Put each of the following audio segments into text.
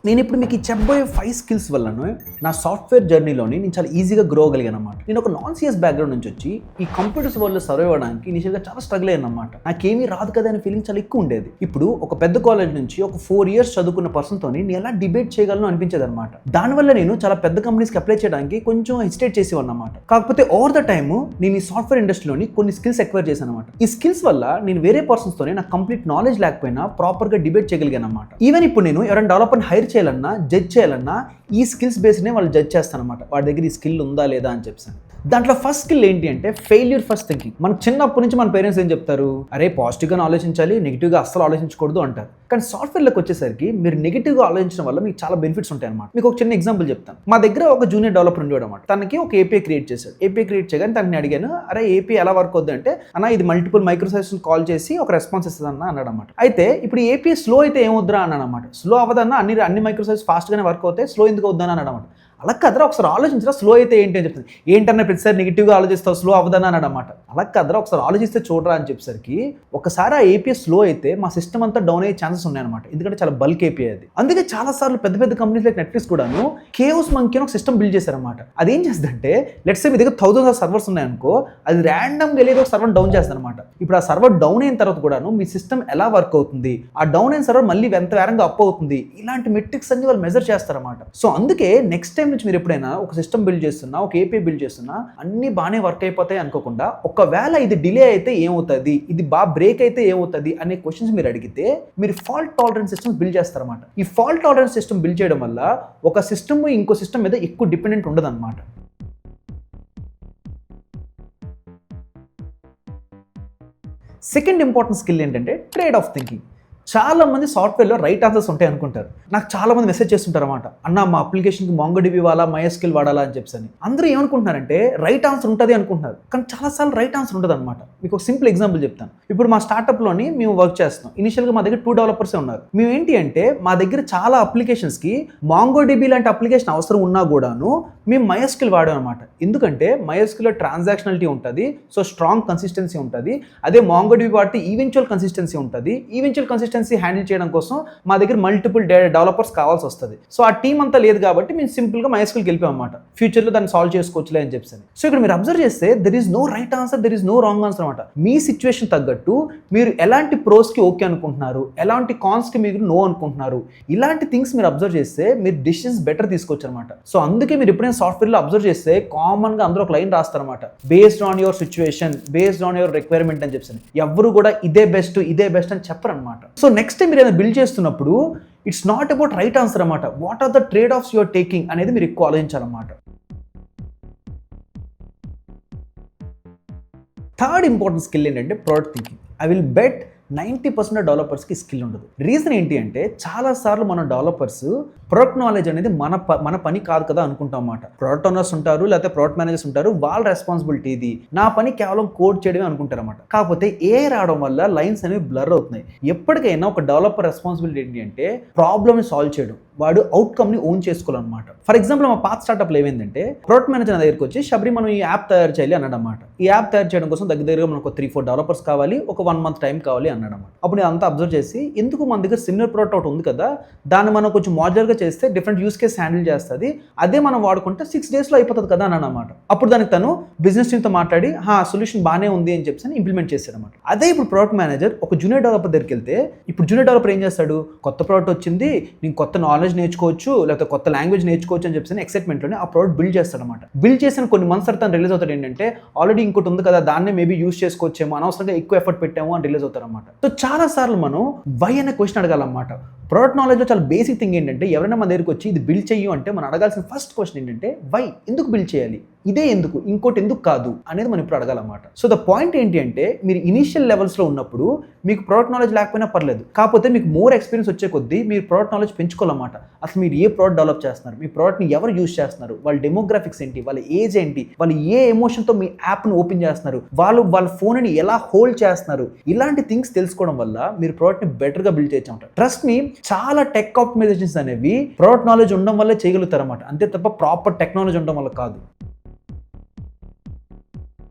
నేను ఇప్పుడు మీకు చెప్పబోయే 5 స్కిల్స్ వల్లను నా సాఫ్ట్వేర్ జర్నీలోని నేను చాలా ఈజీగా గ్రో అవ్వగలిగాను అనమాట. నేను ఒక నాన్ సిఎస్ బ్యాక్గ్రౌండ్ నుంచి వచ్చి ఈ కంప్యూటర్స్ వల్ల సర్వైవ్ అవ్వడానికి ఇనిషియల్గా చాలా స్ట్రగుల్ అయ్యాను అనమాట. నాకేమీ రాదు కదా అనే ఫీలింగ్ చాలా ఎక్కువ ఉండేది. ఇప్పుడు ఒక పెద్ద కాలేజ్ నుంచి ఒక 4 years చదువుకున్న పర్సన్తో నేను ఎలా డిబేట్ చేయగలను అనిపించేది అనమాట. దానివల్ల నేను చాలా పెద్ద కంపెనీస్కి అప్లై చేయడానికి కొంచెం హెసిటేట్ చేసేవాను అనమాట. కాకపోతే ఓవర్ ద టైమ్ నేను ఈ సాఫ్ట్వేర్ ఇండస్ట్రీలోని కొన్ని స్కిల్స్ ఎక్వైర్ చేశాను అనమాట. ఈ స్కిల్స్ వల్ల నేను వేరే పర్సన్స్తోనే నాకు కంప్లీట్ నాలెడ్జ్ లేకపోయినా ప్రాపర్గా డిబేట్ చేయగలిగాను అనమాట. ఈవెన్ ఇప్పుడు నేను ఎవరైనా డెవలపర్ని హైర్ చేయాలన్నా జడ్జ్ చేయాలన్నా ఈ స్కిల్స్ బేస్నే వాళ్ళు జడ్జ్ చేస్తారనమాట. వాడి దగ్గర ఈ స్కిల్ ఉందా లేదా అని చెప్పాను. దాంట్లో ఫస్ట్ స్కిల్ ఏంటి అంటే ఫెయిల్యూర్ ఫస్ట్ థింకింగ్. మనకు చిన్నప్పటి నుంచి మన పేరెంట్స్ ఏం చెప్తారు, అరే పాజిటివ్గా ఆలోచించాలి, నెగిటివ్గా అస్సలు ఆలోచించకూడదు అంటారు. కానీ సాఫ్ట్వేర్లోకి వచ్చేసరికి మీరు నెగిటివ్గా ఆలోచించడం వల్ల మీకు చాలా బెనిఫిట్స్ ఉంటాయి అనమాట. మీకు ఒక చిన్న ఎగ్జాంపుల్ చెప్తాను. మా దగ్గర ఒక జూనియర్ డెవలపర్ ఉండేవాడు అనమాట. తనకి ఒక ఏపీఐ క్రియేట్ చేశాడు. ఏపీఐ క్రియేట్ చేయగానే తనని అడిగాను, అరే ఏపీఐ ఎలా వర్క్ అవుద్ది అంటే, అన్న ఇది మల్టిపుల్ మైక్రో సర్వీసెస్ కాల్ చేసి ఒక రెస్పాన్స్ ఇస్తుంది అన్న అన్నాడు అనమాట. అయితే ఇప్పుడు ఏపీఐ స్లో అయితే ఏమొద్దురా అన్నాడు అనమాట. స్లో అవ్వదన్నా అన్ని మైక్రో సర్వీసెస్ ఫాస్ట్గానే వర్క్ అవుతాయి, స్లో ఎందుకు వద్దని అన్నాడు అనమాట. అలా కదరా ఒకసారి ఆలోచించరా, స్లో అయితే ఏంటి అని చెప్తుంది. ఏంటన్నా ప్రతిసారి నెగిటివ్గా ఆలోచిస్తావు, స్లో అవ్వదని అన్నాడు అనమాట. అలా కదరా ఒకసారి ఆలోచిస్తే చూడరా అని చెప్పేసరికి ఒకసారి ఆ ఏపీఐ స్లో అయితే మా సిస్టమ్ అంతా డౌన్ అయ్యే ఛాన్సెస్ ఉన్నాయన్నమాట. ఎందుకంటే చాలా బల్క్ ఏపీఐ అది. అందుకే చాలా సార్లు పెద్ద పెద్ద కంపెనీస్ లైక్ నెట్ఫ్లిక్స్ కూడాను కేఓస్ మంకీ అని ఒక సిస్టమ్ బిల్డ్ చేశారనమాట. అది ఏం చేస్తుందంటే లెట్స్ సే మీ దగ్గర 1000 సర్వర్స్ ఉన్నాయనుకో, అది ర్యాండమ్గా వెళ్ళేది ఒక సర్వర్ డౌన్ చేస్తారనమాట. ఇప్పుడు ఆ సర్వర్ డౌన్ అయిన తర్వాత కూడాను మీ సిస్టమ్ ఎలా వర్క్ అవుతుంది, ఆ డౌన్ అయిన సర్వర్ మళ్ళీ ఎంత వేరంగా అప్ అవుతుంది, ఇలాంటి మెట్రిక్స్ అన్ని వాళ్ళు మెజర్ చేస్తారన్నమాట. సో అందుకే నెక్స్ట్ టైం నుంచి మీరు ఎప్పుడైనా ఒక సిస్టమ్ బిల్డ్ చేస్తున్నా, ఒక ఏపీఐ బిల్డ్ చేస్తున్నా, అన్ని బాగానే వర్క్ అయిపోతాయి అనుకోకుండా ఒకవేళ ఇది డిలే అయితే ఏమవుతుంది, ఇది బాగా బ్రేక్ అయితే ఏమవుతుంది అనే క్వశ్చన్స్ మీరు అడిగితే మీరు ఫాల్ట్ టాలరెన్స్ సిస్టమ్స్ బిల్డ్ చేస్తారన్నమాట. ఈ ఫాల్ట్ టాలరెన్స్ సిస్టమ్ బిల్డ్ చేయడం వల్ల ఒక సిస్టమ్ ఇంకో సిస్టమ్ మీద ఎక్కువ డిపెండెంట్ ఉండదు అనమాట. సెకండ్ ఇంపార్టెంట్ స్కిల్ ఏంటంటే ట్రేడ్ ఆఫ్ థింకింగ్. చాలా మంది సాఫ్ట్వేర్లో రైట్ ఆన్సర్స్ ఉంటాయి అనుకుంటారు. నాకు చాలా మంది మెసేజ్ చేస్తుంటారు అనమాట, అన్న మా అప్లికేషన్కి MongoDB వాడాలా, MySQL వాడాలా అని చెప్పి. అందరూ ఏమనుకుంటున్నారంటే రైట్ ఆన్సర్ ఉంటుంది అనుకుంటున్నారు, కానీ చాలాసార్లు రైట్ ఆన్సర్ ఉంటుంది అనమాట. మీకు ఒక సింపుల్ ఎగ్జాంపుల్ చెప్తాను. ఇప్పుడు మా స్టార్టప్లోని మేము వర్క్ చేస్తున్నాం. ఇనిషియల్గా మా దగ్గర 2 developers ఉన్నారు. మేము ఏంటి అంటే మా దగ్గర చాలా అప్లికేషన్స్కి MongoDB లాంటి అప్లికేషన్ అవసరం ఉన్నా కూడాను మేము MySQL వాడాం అనమాట. ఎందుకంటే MySQLలో ట్రాన్సాక్షనాలిటీ ఉంటుంది, సో స్ట్రాంగ్ కన్సిస్టెన్సీ ఉంటుంది. అదే MongoDB వాడితే ఈవెన్చువల్ కన్సిస్టెన్సీ ఉంటుంది. ఈవెన్చువల్ కన్సిస్టెన్సీ హ్యాండిల్ చేయడం కోసం మా దగ్గర మల్టిపుల్ డెవలపర్స్ కావాల్సి వస్తుంది. సో ఆ టీం అంతా లేదు కాబట్టి మేము సింపుల్గా MySQLకి వెళ్ళిపోయాం అనమాట. ఫ్యూచర్లో దాన్ని సాల్వ్ చేసుకోవచ్చులే అని చెప్పి. సో ఇక్కడ మీరు అబ్జర్వ్ చేస్తే there is no right answer, there is no wrong answer అనమాట. మీ సిచ్యువేషన్ తగ్గట్టు మీరు ఎలాంటి ప్రోస్కి ఓకే అనుకుంటున్నారు, ఎలాంటి కాన్స్కి మీరు నో అనుకుంటున్నారు, ఇలాంటి థింగ్స్ మీరు అబ్జర్వ్ చేస్తే మీరు డిసిషన్స్ బెటర్ తీసుకోవచ్చు అనమాట. సో అందుకే మీరు ఎప్పుడైనా సాఫ్ట్వేర్లో అబ్జర్వ్ చేస్తే కామన్గా అందరూ ఒక లైన్ రాస్తారనమాట, based on your situation, based on your requirement అని చెప్పి. ఎవరు కూడా ఇదే బెస్ట్ అని చెప్పరనమాట. సో నెక్స్ట్ టైం మీరు ఏదైనా బిల్డ్ చేస్తున్నప్పుడు it's not about right answer అనమాట. What are the trade offs your taking అనేది మీరు ఎక్కువ ఆలోచించాలన్నమాట. థర్డ్ ఇంపార్టెంట్ స్కిల్ ఏంటంటే product thinking. I will bet 90% డెవలపర్స్కి స్కిల్ ఉండదు. రీజన్ ఏంటి అంటే చాలాసార్లు మన డెవలపర్స్ ప్రొడక్ట్ నాలెడ్జ్ అనేది మన పని కాదు కదా అనుకుంటాం అన్నమాట. ప్రొడక్ట్ ఓనర్స్ ఉంటారు, లేకపోతే ప్రొడక్ట్ మేనేజర్స్ ఉంటారు, వాళ్ళ రెస్పాన్సిబిలిటీ ఇది, నా పని కేవలం కోడ్ చేయడమే అనుకుంటారు అన్నమాట. కాకపోతే ఏ రావడం వల్ల లైన్స్ అనేవి బ్లర్ అవుతున్నాయి. ఎప్పటికైనా ఒక డెవలపర్ రెస్పాన్సిబిలిటీ ఏంటి అంటే ప్రాబ్లమ్ని సాల్వ్ చేయడం, వాడు అవుట్కమ్ని ఓన్ చేసుకోవాలన్నమాట. ఫర్ ఎగ్జాంపుల్ మా పాత స్టార్ట్అప్లో ఏమైందంటే ప్రొడక్ట్ మేనేజర్ నా దగ్గరికి వచ్చి, శబరి మనం ఈ యాప్ తయారు చేయాలి అన్నాడు అన్నమాట. ఈ యాప్ తయారు చేయడం కోసం దగ్గరగా మనకు 3-4 డెవలపర్స్ కావాలి, ఒక 1 month టైం కావాలి అన్నాడు అన్నమాట. అప్పుడు నేను అంతా అబ్జర్వ్ చేసి ఎందుకు మన దగ్గర సిమిలర్ ప్రోడక్ట్ ఒకటి ఉంది కదా, దాన్ని మనం కొంచెం మాడ్యులర్గా చేస్తే డిఫరెంట్ యూస్ కేస్ హ్యాండిల్ చేస్తుంది, అదే మనం వాడుకుంటే 6 daysలో అయిపోతుంది కదా అన్నాడు అన్నమాట. అప్పుడు దానికి తను బిజినెస్ టీమ్తో మాట్లాడి సొల్యూషన్ బాగానే ఉంది అని చెప్పి ఇంప్లిమెంట్ చేశాడు అనమాట. అదే ఇప్పుడు ప్రొడక్ట్ మేనేజర్ ఒక జూనియర్ డెవలపర్ దగ్గరికి వెళ్తే, ఇప్పుడు జూనియర్ డెవలపర్ ఏం చేస్తాడు, కొత్త ప్రోడక్ట్ వచ్చింది, నేను కొత్త నాలెడ్జ్ నేర్చుకోవచ్చు, లేకపోతే కొత్త లాంగ్వేజ్ నేర్చుకోవచ్చు అని చెప్పి ఎక్సైట్మెంట్లోనే ఆ ప్రోడక్ట్ బిల్డ్ చేస్తాడు అనమాట. బిల్డ్ చేసిన కొన్ని మంత్స్ తర్వాత రిలీజ్ అవుతాడు ఏంటంటే ఆల్రెడీ ఇంకోటి ఉంది కదా, దాన్నే మేబీ యూస్ చేసుకోవచ్చేమో, అనవసరంగా ఎక్కువ ఎఫర్ట్ పెట్టాము అని రిలీజ్ అవుతారు అనమాట. సో చాలా సార్లు మనం వై అనే క్వశ్చన్ అడగాలన్నమాట. ప్రోడక్ట్ నాలెడ్జ్లో చాలా బేసిక్ థింగ్ ఏంటంటే ఎవరైనా మన దగ్గరికి వచ్చి ఇది బిల్డ్ చెయ్యు అంటే మనం అడగాల్సిన ఫస్ట్ క్వశ్చన్ ఏంటంటే వై, ఎందుకు బిల్డ్ చేయాలి, ఇదే ఎందుకు, ఇంకోటి ఎందుకు కాదు అనేది మనం ఇప్పుడు అడగాలన్నమాట. సో ద పాయింట్ ఏంటి అంటే మీరు ఇనిషియల్ లెవెల్స్లో ఉన్నప్పుడు మీకు ప్రోడక్ట్ నాలెడ్జ్ లేకపోయినా పర్లేదు, కాకపోతే మీకు మోర్ ఎక్స్పీరియన్స్ వచ్చే కొద్దీ మీరు ప్రోడక్ట్ నాలెడ్జ్ పెంచుకోవాలన్నమాట. అసలు మీరు ఏ ప్రోడక్ట్ డెవలప్ చేస్తున్నారు, మీ ప్రోడక్ట్ని ఎవరు యూజ్ చేస్తున్నారు, వాళ్ళ డెమోగ్రాఫిక్స్ ఏంటి, వాళ్ళ ఏజ్ ఏంటి, వాళ్ళు ఏ ఎమోషన్తో మీ యాప్ను ఓపెన్ చేస్తున్నారు, వాళ్ళ ఫోన్ని ఎలా హోల్డ్ చేస్తున్నారు, ఇలాంటి థింగ్స్ తెలుసుకోవడం వల్ల మీరు ప్రోడక్ట్ని బెటర్గా బిల్డ్ చేయొచ్చు అంటారు. ట్రస్ట్ మీ, చాలా టెక్ ఆప్టిమైజేషన్స్ అనేవి ప్రోడక్ట్ నాలెడ్జ్ ఉండడం వల్లే చేయగలుగుతారు అన్నమాట, అంతే తప్ప ప్రాపర్ టెక్నాలజీ ఉండడం వల్ల కాదు.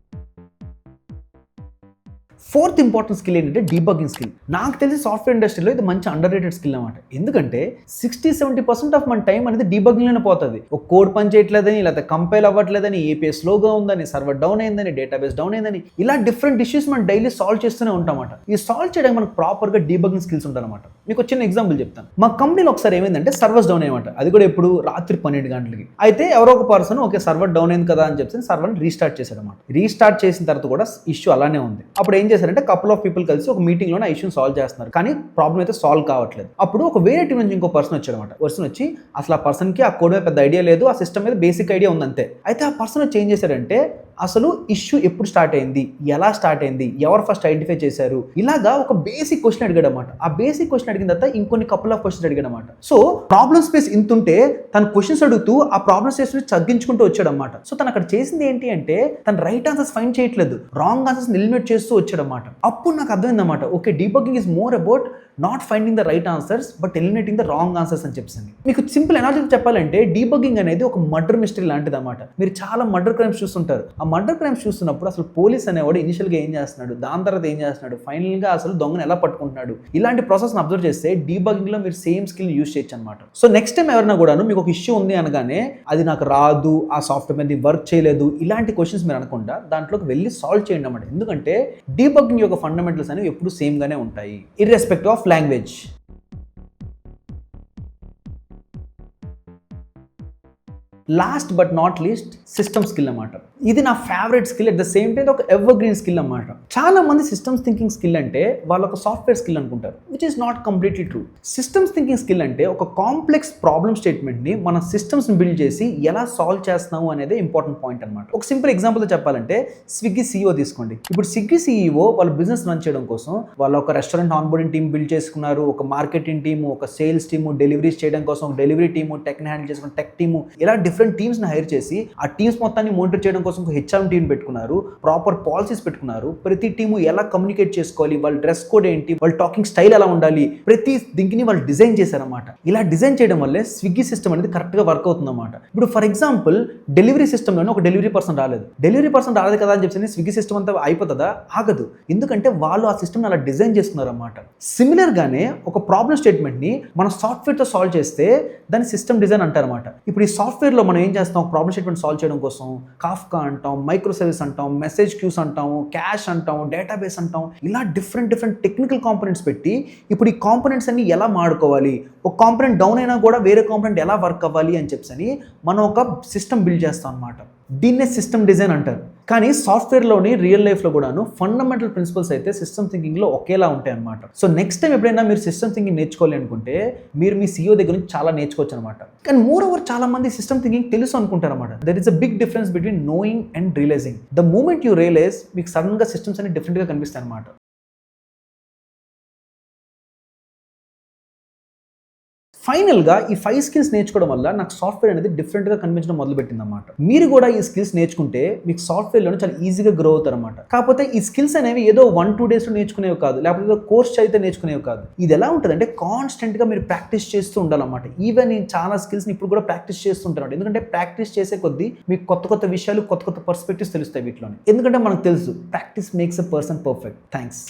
ఫోర్త్ ఇంపార్టెంట్ స్కిల్ ఏంటంటే డీబగ్గింగ్ స్కిల్. నాకు తెలిసి సాఫ్ట్వేర్ ఇండస్ట్రీలో ఇది మంచి అండర్ రేటెడ్ స్కిల్ అనమాట. ఎందుకంటే 60-70% ఆఫ్ మన టైం అనేది డీబగ్గింగ్లోనే పోతుంది. ఒక కోడ్ పని చేయట్లేదని, లేకపోతే కంపైల్ అవ్వట్లేదని, ఏపీఐ స్లోగా ఉందని, సర్వర్ డౌన్ అయిందని, డేటాబేస్ డౌన్ అయిందని, ఇలా డిఫరెంట్ ఇష్యూస్ మనం డైలీ సాల్వ్ చేస్తూనే ఉంటామన్నమాట. ఈ సాల్వ్ చేయడానికి మనకు ప్రాపర్గా డీబగ్గింగ్ స్కిల్స్ ఉంటాయన్నమాట. మీకు చిన్న ఎగ్జాంపుల్ చెప్తాను. మా కంపెనీలో ఒకసారి ఏమైందంటే సర్వర్స్ డౌన్ అయ్యమాట. అది కూడా ఎప్పుడు రాత్రి 12 గంటలకి. అయితే ఎవరో ఒక పర్సన్ ఓకే సర్వర్ డౌన్ అయింది కదా అని చెప్పి సర్వర్ని రీస్టార్ట్ చేశారన్నమాట. రీస్టార్ట్ చేసిన తర్వాత కూడా ఇష్యూ అలానే ఉంది. అప్పుడు ఏం చేశారంటే కపుల్ ఆఫ్ పీపుల్ కలిసి ఒక మీటింగ్ లో ఆ ఇష్యూని సాల్వ్ చేస్తున్నారు. కానీ ప్రాబ్లం అయితే సాల్వ్ కావట్లేదు. అప్పుడు ఒక వేరే టీం నుంచి ఇంకో పర్సన్ వచ్చారన్నమాట. పర్సన్ వచ్చి అసలు ఆ పర్సన్ కి ఆ కోడ్ మీద పెద్ద ఐడియా లేదు, ఆ సిస్టమ్ మీద బేసిక్ ఐడియా ఉంది అంతే. అయితే ఆ పర్సన్ వచ్చి ఏం చేశారంటే అసలు ఇష్యూ ఎప్పుడు స్టార్ట్ అయింది, ఎలా స్టార్ట్ అయింది, ఎవరు ఫస్ట్ ఐడెంటిఫై చేశారు, ఇలాగా ఒక బేసిక్ క్వశ్చన్ అడిగాడు అనమాట. ఆ బేసిక్ క్వశ్చన్ అడిగిన తర్వాత ఇంకొన్ని కపుల్ ఆఫ్ క్వశ్చన్స్ అడిగాడు అనమాట. సో ప్రాబ్లమ్ స్పేస్ ఇంత ఉంటే తన క్వశ్చన్స్ అడుగుతూ ఆ ప్రాబ్లమ్ స్పేస్ తగ్గించుకుంటూ వచ్చాడు అనమాట. సో తను అక్కడ చేసింది ఏంటి అంటే తన రైట్ ఆన్సర్స్ ఫైండ్ చేయట్లేదు, రాంగ్ ఆన్సర్స్ ఎలిమినేట్ చేస్తూ వచ్చాడు అనమాట. అప్పుడు నాకు అర్థమైంది అనమాట, okay debugging is more about not finding the right answers but eliminating the wrong answers అని చెప్పింది. మీకు సింపుల్ ఎనాలజీ చెప్పాలంటే డీబగ్గింగ్ అనేది ఒక మర్డర్ మిస్టరీ లాంటిది అనమాట. మీరు చాలా మర్డర్ క్రైమ్స్ చూస్తుంటారు. ఆ మర్డర్ క్రైమ్స్ చూస్తున్నప్పుడు అసలు పోలీస్ అనేవాడు ఇనిషియల్గా ఏం చేస్తున్నాడు, దాని తర్వాత ఏం చేస్తున్నాడు, ఫైనల్గా అసలు దొంగను ఎలా పట్టుకుంటున్నాడు, ఇలాంటి ప్రాసెస్ని అబ్జర్వ్ చేస్తే డీబగ్గింగ్ లో మీరు సేమ్ స్కిల్ యూజ్ చేయొచ్చు అనమాట. సో నెక్స్ట్ టైం ఎవరైనా కూడాను మీకు ఒక ఇష్యూ ఉంది అనగానే అది నాకు రాదు, ఆ సాఫ్ట్వేర్ మీద వర్క్ చేయలేదు, ఇలాంటి క్వశ్చన్స్ మీరు అనకుండా దాంట్లోకి వెళ్ళి సాల్వ్ చేయండి అన్నమాట. ఎందుకంటే డీబగ్గింగ్ యొక్క ఫండమెంటల్స్ అనేవి ఎప్పుడు సేమ్ గానే ఉంటాయి irrespective of language. Last but not least system skill అన్నమాట. ఇది నా favourite skill, at the same time ఒక ఎవర్ గ్రీన్ స్కిల్ అన్నమాట. చాలా మంది సిస్టమ్స్ థింకింగ్ స్కిల్ అంటే వాళ్ళ ఒక సాఫ్ట్వేర్ స్కిల్ అనుకుంటారు, which is not completely true. Systems thinking skill అంటే ఒక కాంప్లెక్స్ ప్రాబ్లమ్ స్టేట్మెంట్ని మన సిస్టమ్స్ని బిల్డ్ చేసి ఎలా సాల్వ్ చేస్తున్నాము అనేది ఇంపార్టెంట్ పాయింట్ అనమాట. ఒక సింపుల్ ఎగ్జాంపుల్తో చెప్పాలంటే స్విగ్గీ సీఈఓ తీసుకోండి. ఇప్పుడు స్విగ్గీ సీఈఓ వాళ్ళ బిజినెస్ రన్ చేయడం కోసం వాళ్ళ ఒక రెస్టారెంట్ ఆన్బోర్డింగ్ టీమ్ బిల్డ్ చేసుకున్నారు, ఒక మార్కెటింగ్ టీము, ఒక సేల్స్ టీము, డెలివరీస్ చేయడం కోసం ఒక డెలివరీ టీము, టెక్ని హ్యాండిల్ చేసుకున్న టెక్ టీము, ఇలా డిఫరెంట్ టీమ్స్ని హైర్ చేసి ఆ టీమ్స్ మొత్తాన్ని మోనిటర్ చేయడం కోసం ఒక హెచ్ఆర్ఎం టీమ్ పెట్టుకున్నారు, ప్రాపర్ పాలసీస్ పెట్టుకున్నారు. ప్రతి టీము ఎలా కమ్యూనికేట్ చేసుకోవాలి, వాళ్ళ డ్రెస్ కోడ్ ఏంటి, వాళ్ళ టాకింగ్ స్టైల్ ఎలా ఉండాలి, ప్రతి దీనికి వాళ్ళు డిజైన్ చేశారన్నమాట. ఇలా డిజైన్ చేయడం వల్లే స్విగ్గీ సిస్టమ్ అనేది కరెక్ట్గా వర్క్ అవుతుందన్నమాట. ఇప్పుడు ఫర్ ఎగ్జాంపుల్ డెలివరీ సిస్టమ్లోనే ఒక డెలివరీ పర్సన్ రాలేదు కదా అని చెప్పి స్విగ్గీ సిస్టమ్ అంతా అయిపోతుందా? ఆగదు. ఎందుకంటే వాళ్ళు ఆ సిస్టమ్ అలా డిజైన్ చేసుకున్నారన్నమాట. సిమిలర్గానే ఒక ప్రాబ్లమ్ స్టేట్మెంట్ని మన సాఫ్ట్వేర్తో సాల్వ్ చేస్తే దాన్ని సిస్టమ్ డిజైన్ అంటారన్నమాట. ఇప్పుడు ఈ సాఫ్ట్వేర్లో మనం ఏం చేస్తాం, ప్రాబ్లమ్ స్టేట్మెంట్ సాల్వ్ చేయడం కోసం కాఫ్కా అంటాం, మైక్రో సర్వీస్ అంటాం, మెసేజ్ క్యూస్ అంటాం, క్యాష్ అంటాం, డేటాబేస్ అంటాం, ఇలా డిఫరెంట్ టెక్నికల్ కాంపోనెంట్స్ పెట్టి ఇప్పుడు ఈ కాంపోనెంట్స్ అన్ని ఎలా మాడుకోవాలి, ఒక కాంపోనెంట్ డౌన్ అయినా కూడా వేరే కాంపోనెంట్ ఎలా వర్క్ అవ్వాలి అని చెప్పి మనం ఒక సిస్టమ్ బిల్డ్ చేస్తాం అనమాట. దీన్నే సిస్టమ్ డిజైన్ అంటారు. కానీ సాఫ్ట్వేర్లోని రియల్ లైఫ్లో కూడాను ఫండమెంటల్ ప్రిన్సిపల్స్ అయితే సిస్టమ్ థింకింగ్లో ఒకేలా ఉంటాయి అనమాట. సో నెక్స్ట్ టైం ఎప్పుడైనా మీరు సిస్టమ్ థింకింగ్ నేర్చుకోవాలి అనుకుంటే మీరు మీ సీఈఓ దగ్గర నుంచి చాలా నేర్చుకోవచ్చు అనమాట. కానీ మోర్ ఓవర్ చాలా మంది సిస్టమ్ థింకింగ్ తెలుసు అనుకుంటారు అనమాట. There is a big difference between knowing and realising. The moment you realise మీకు సడన్గా సిస్టమ్స్ అన్ని డిఫరెంట్గా కనిపిస్తాయి అనమాట. ఫైనల్గా ఈ 5 స్కిల్స్ నేర్చుకోవడం వల్ల నాకు సాఫ్ట్వేర్ అనేది డిఫరెంట్గా కనిపించడం మొదలుపెట్టింది అన్నమాట. మీరు కూడా ఈ స్కిల్స్ నేర్చుకుంటే మీకు సాఫ్ట్వేర్లోనే చాలా ఈజీగా గ్రో అవుతారు అనమాట. కాకపోతే ఈ స్కిల్స్ అనేవి ఏదో 1-2 డేస్లో నేర్చుకునేవి కాదు, లేకపోతే ఏదో కోర్స్ చదివితే నేర్చుకునేవి కాదు. ఇది ఎలా ఉంటుందంటే కాన్స్టెంట్గా మీరు ప్రాక్టీస్ చేస్తూ ఉండాలన్నమాట. ఈవెన్ నేను చాలా స్కిల్స్ని ఇప్పుడు కూడా ప్రాక్టీస్ చేస్తుంటాను. ఎందుకంటే ప్రాక్టీస్ చేసే కొద్దీ మీకు కొత్త విషయాలు, కొత్త పర్స్పెక్టివ్స్ తెలుస్తాయి వీటిలోనే. ఎందుకంటే మనకు తెలుసు practice makes a person perfect. Thanks.